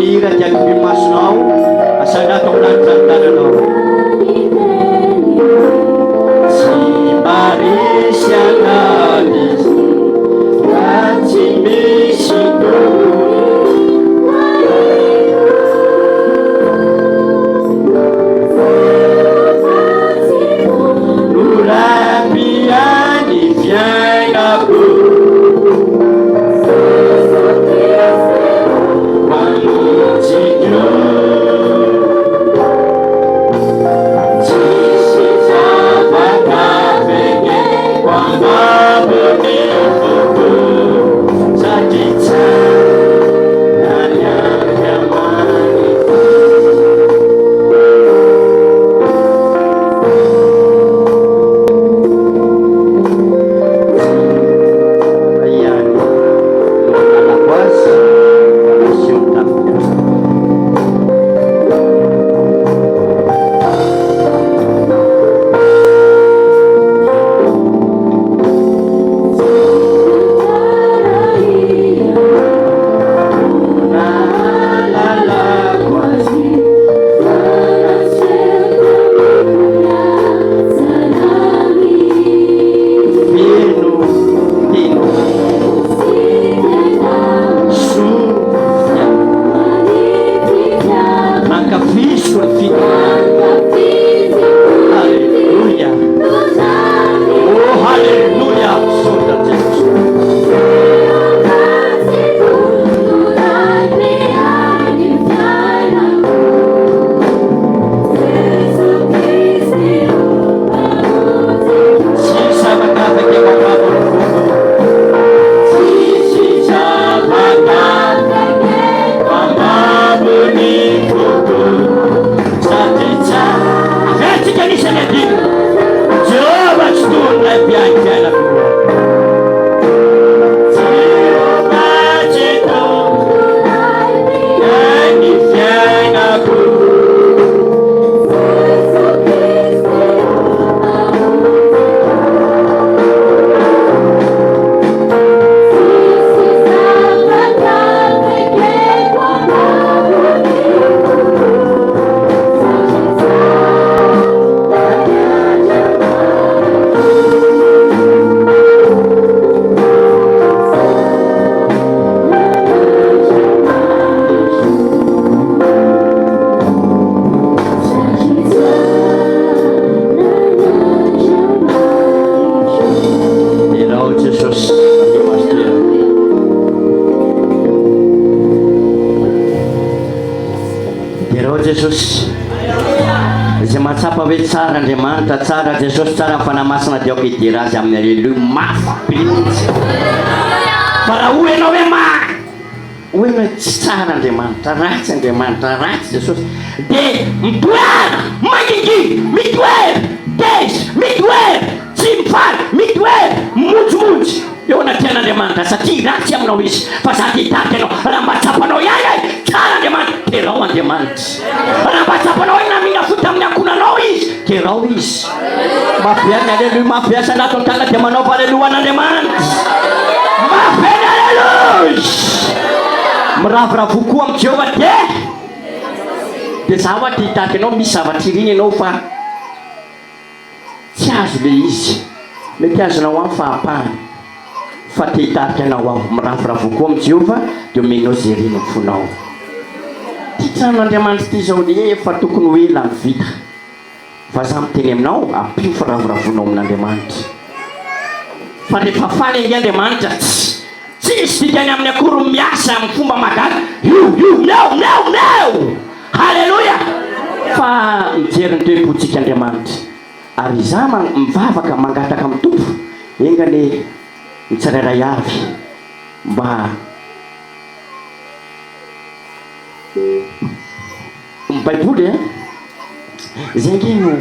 mira diaky bimasonao asandrato amin'andrantananao tsy marisy analizy fa tsy misy norambiany fiainako tsara Andriamanitra, tsara Jesosy, tsara fanamasina diako idira azy amin'ny aleluia mafy mihitsy. Fa raha hoy ianao hoe hoe tsy tsara Andriamanitra, ratsy Andriamanitra, ratsy Jesosy, dia mitoera, mangingy, mitoera, teza, mitoera, tsy mifaly, mitoera, mimojomojo eo anatin'Andriamanitra satria ratsy aminao izy. Fa za ty hitady ianao raha mba tsapanao ihany tsara Andriamanitra, terao Andriamanitra. Raha mba tsapanao ihany namina fota amin'ny akonanao izy, terao izy. Mafiany aleluia, mafiasa anato ny tana dia manaova aleluia an'Andriamanitra. Mafiany aleluia. Miravoravo koa amin'ny Jehova dia za oa ty hitady ianao misy zavatry iriny ianao fa tsy azo le izy. Mety azonao amin'ny fahapahany fa te hitarika anao aho. Miravoravo koa amin'ny Jehova dia omenao zay rino ny fonao. Ty tranon'Andriamanitra ty zao le efa tokony ho ela ny vita. Fa za miteny aminao ampio firavoravonao amin'Andriamanitra. Fa rehefa faly ange Andriamanitra tsisy dikany amin'ny akory miasa amin'ny fomba magaga. No. Halleluja. Fa mijery ny toe-potsika Andriamanitra. Ary za mivavaka mangataka amin'ny tompo engane mitsirairay avy mba Baiboly zay nge no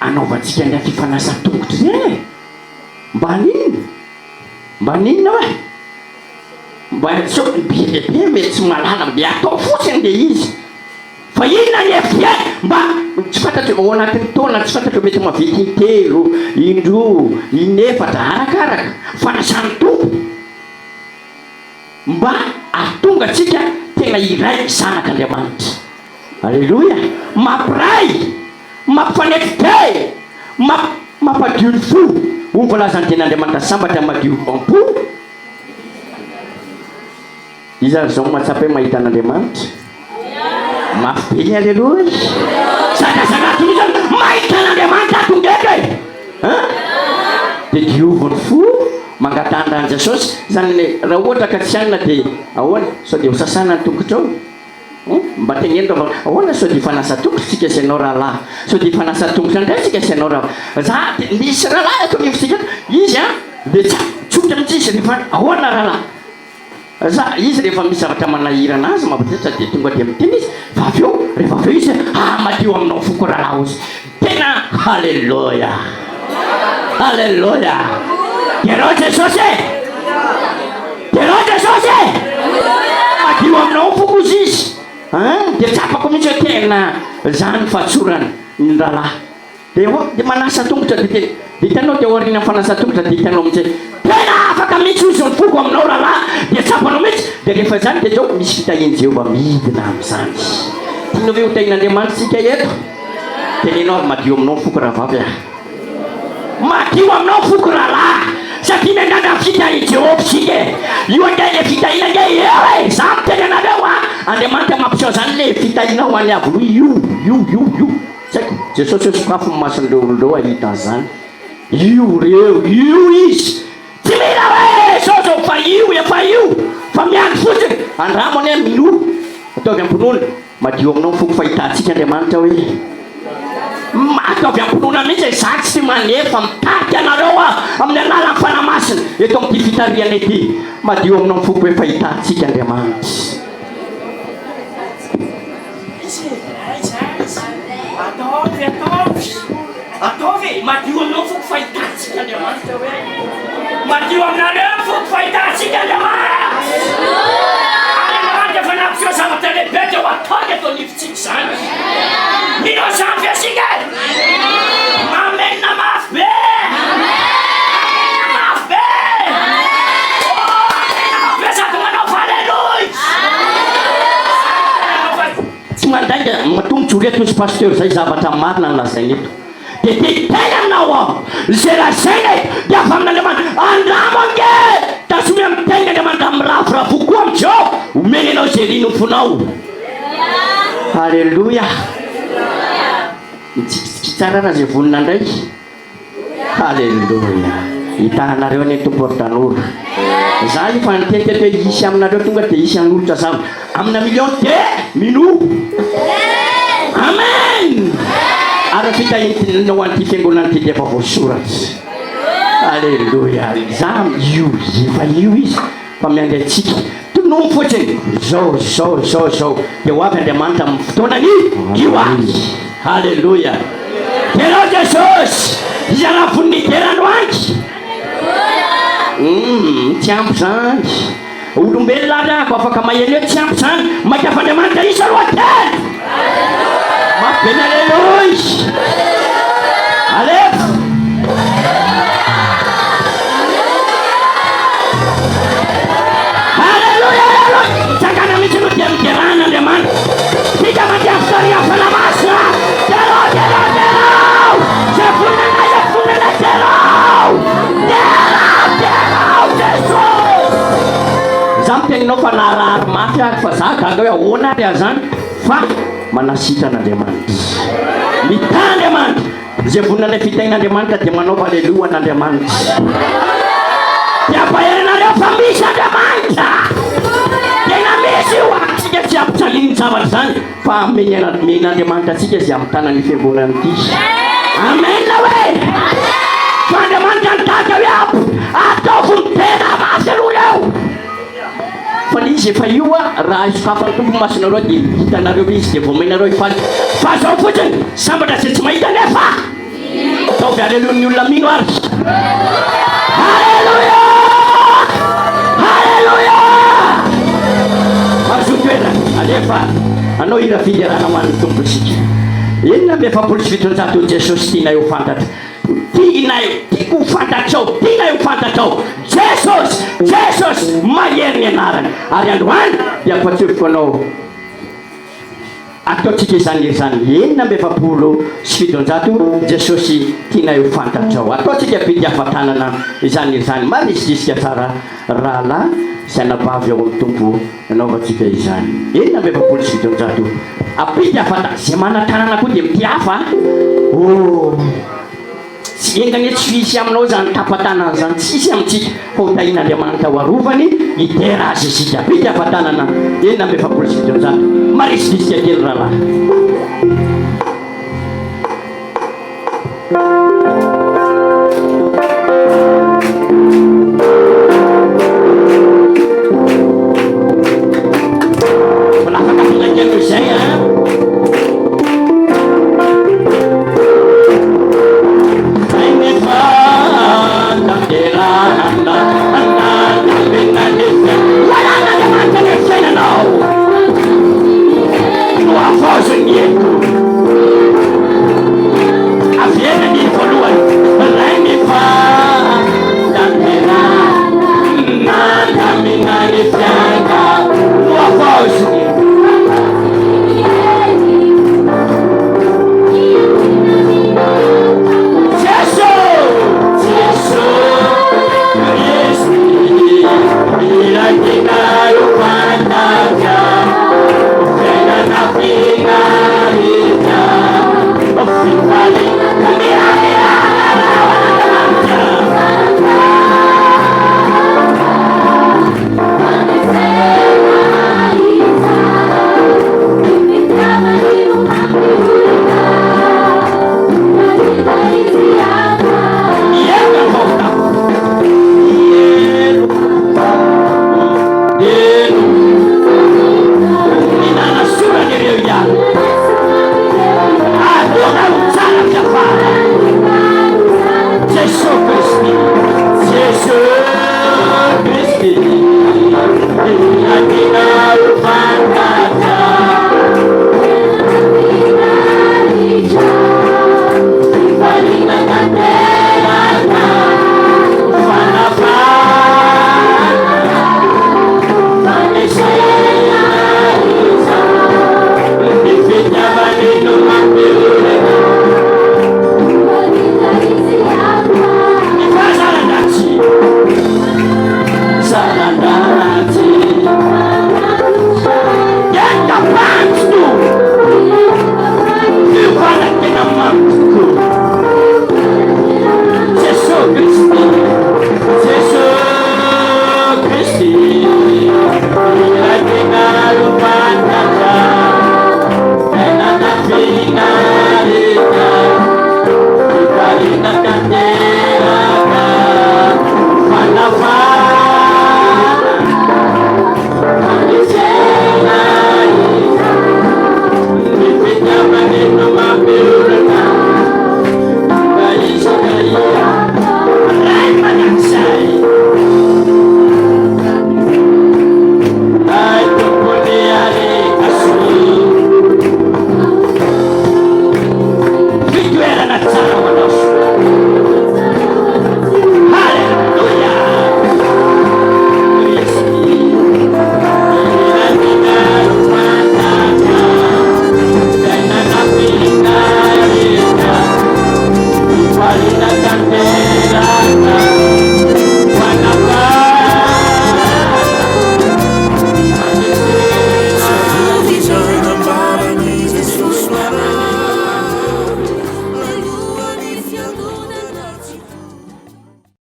anaovantsika ny fifanasa-tongotra zay. Mba ninona hoe mba so be lehibe mety tsy malala mbe atao fotsiny dia izy. Fa inona ny efiay mba tsy fantatro ao anatin'ny taona tsy fantatro mety mavety intelo, indroa, inefatra arakaraka fanasany tompo mba ahatonga tsika tena iray zanak'Andriamanitra. Alleluia. Mampiray, mampifanekitay, mampadio ny fo. Ho voalazany ten'Andriamanitra sambatra madio am-po. Iza zao mahatsapa hoe mahita an'Andriamanitra. Mafy be. Alleluia. Zanazagnatony izany mahita an'Andriamanitra tongetra e. Dia dioviny fo mangatahana an Jesosy. Zany raha ohatra ka tsy anina dia ahoana sao dia ho sasana ny tongotrao. Mba tegnenina ahoana sao dia fanasa tongotra tsika asianao rahalahy. Sao dia fanasa tongotra indray tsika asianao raha. Za misy rahalahy ato mifitsika izy dia tsotra mihitsy izy rehefa ahoana rahalahy. Za izy rehefa misy zavatra manahira anazy mampiditra dia tonga dia miteny izy. Fa avy eo rehefa avy eo izy madio aminao foko rahalahy ozy. Tena halleluja. Halleluja. Kerao Jesosy. Kerao Jesosy. Madio aminao foko ozy izy. Dia tsapako mihitsy hoe tena zany fatsorany ny rahalahy. Dia manasa tongotra dia hitanao dia aoriana fanasa tongotra dia hitanao mihitsy tena afaka mihitsy ozy ny foko aminao rahalahy. Dia tsapanao mihitsy dia rehefa zany dia zao misy fitahiany Jehovah midina amin'izany. Tianao ve ho tahin'Andriamanitra tsika eto? Tenenao madio aminao foko rahavavy. Madio aminao foko rahalahy. Satria miandrandra fitahiany Jehovah tsika. Io indray le fitahiana indray eo e. Za miteny anareo Andriamanitra mampiseho zany le fitahiana ho any avy io. Saiko Jesosy hoe sokafo mason'ireo olondreo ahita zany. Io izy. Tsy mila hoe sao fa io efa io. Fa miany fotsiny. Andramo ane mino. Ataovy am-pinoana. Madio aminao foko fahitantsika Andriamanitra hoe. Ataovy am-pinoana mihitsy za tsy manefa mitariky anareo amin'ny alalan'ny fanamasina. Eto amin'ity fitariana ity. Madio aminao foko hoe fahitantsika Andriamanitra. Ataovy madio aminao foko fahitantsika Andriamanitra hoe. Madio aminareo foko fahitantsika Andriamanitra. Andriamanitra efa nampiseho zavatra lehibe dia ho ataony eto anivontsika zany. Mino zany fiasika. Mamena mafy be. Mafy be. Mamena mafy be sady manao halleluja. Tsy mandainga matombotsy ho reto misy pasteur zay zavatra marina ny lazainy eto. Dia tena aminao aho zay lazaina dia avy amin'Andriamanitra. Andramonge tasome amin'ny tegna Andriamanitra mirafirafo koa amin'izao omeny anao zay rino fonao. Halleluja. Tsy tsara raha zay vonina indray. Halleluja. Hitanareo ny tompony tanora. Za io fa nitety hoe isy aminareo tonga dia isy an'olotra zany amina million de mino. Amen. Ary fitahiana ho an'ity fiangonana ity dia efa voasoratra. Halleluja. Za io efa io izy fa miandry antsika tonomy fotsiny zao dia ho avy Andriamanitra amin'ny fotoanany io azy. Halleluja. Kerao Jesosy. Izy anavony terano angy. Tsy ampy zany. Olombelona arako afaka maheno hoe tsy ampy zany. Mahita fa Andriamanitra isa aloha tena. Mafy halleluja. Alefa. Halleluja. Sakana mihitsy no dia miterana Andriamanitra. Tika mandeha fitaria fanamasina. Terao. Zay vonana terao. Jesosy. Za miteninao fa naharahary mafy ako fa za gaga hoe ahoana ary zany fa manasitra an'Andriamanitra. Mita Andriamanitra. Zay voninanay fitahin'Andriamanitra dia manao halleluja an'Andriamanitra. Dia ampaheranareo fa misy Andriamanitra. Tena misy io atsika tsy ampitsaliny zavatra zany fa men'Andriamanitra atsika zay amin'ny tanany fiangonana ity. Amen hoe. Fa Andriamanitra nitaka hoe ataovy ny tena mafy aloha eo. Fa izy efa io raha isokafany tompo masonareo dia hitanareo izy dia voamenareo ifaly. Fa zao fotsiny sambatra zay tsy mahita nefa. Ataovy halleluja ny olona mino ary. Halleluja. Mazoto toerana alefa anao ira fiderana ho an'ny tompo isika. Inona mbe efapolo sy fitonjato Jesosy tiana eo fantatra. tiako fantatrao, tianay fantatrao. Jesosy mahery ny anarany. Ary androany dia afatsofoko anao ataotsika izany 650 Jesosy tianay ho fantatrao. Ataotsika mpidiafatanana izany marisisika tsara rahala sy anabavy ao amin'ny tompo nanaovantsika izany. 650 ampidiafata zay manatanana koa dia mitiafa. Tsy endany tsy fisy aminao zany tapatanana zany tsisy amintsika fa ho tahin'Andriamanitra ho arovany idera azy isika. Ampidiafatanana 650 marisisika kely rahala.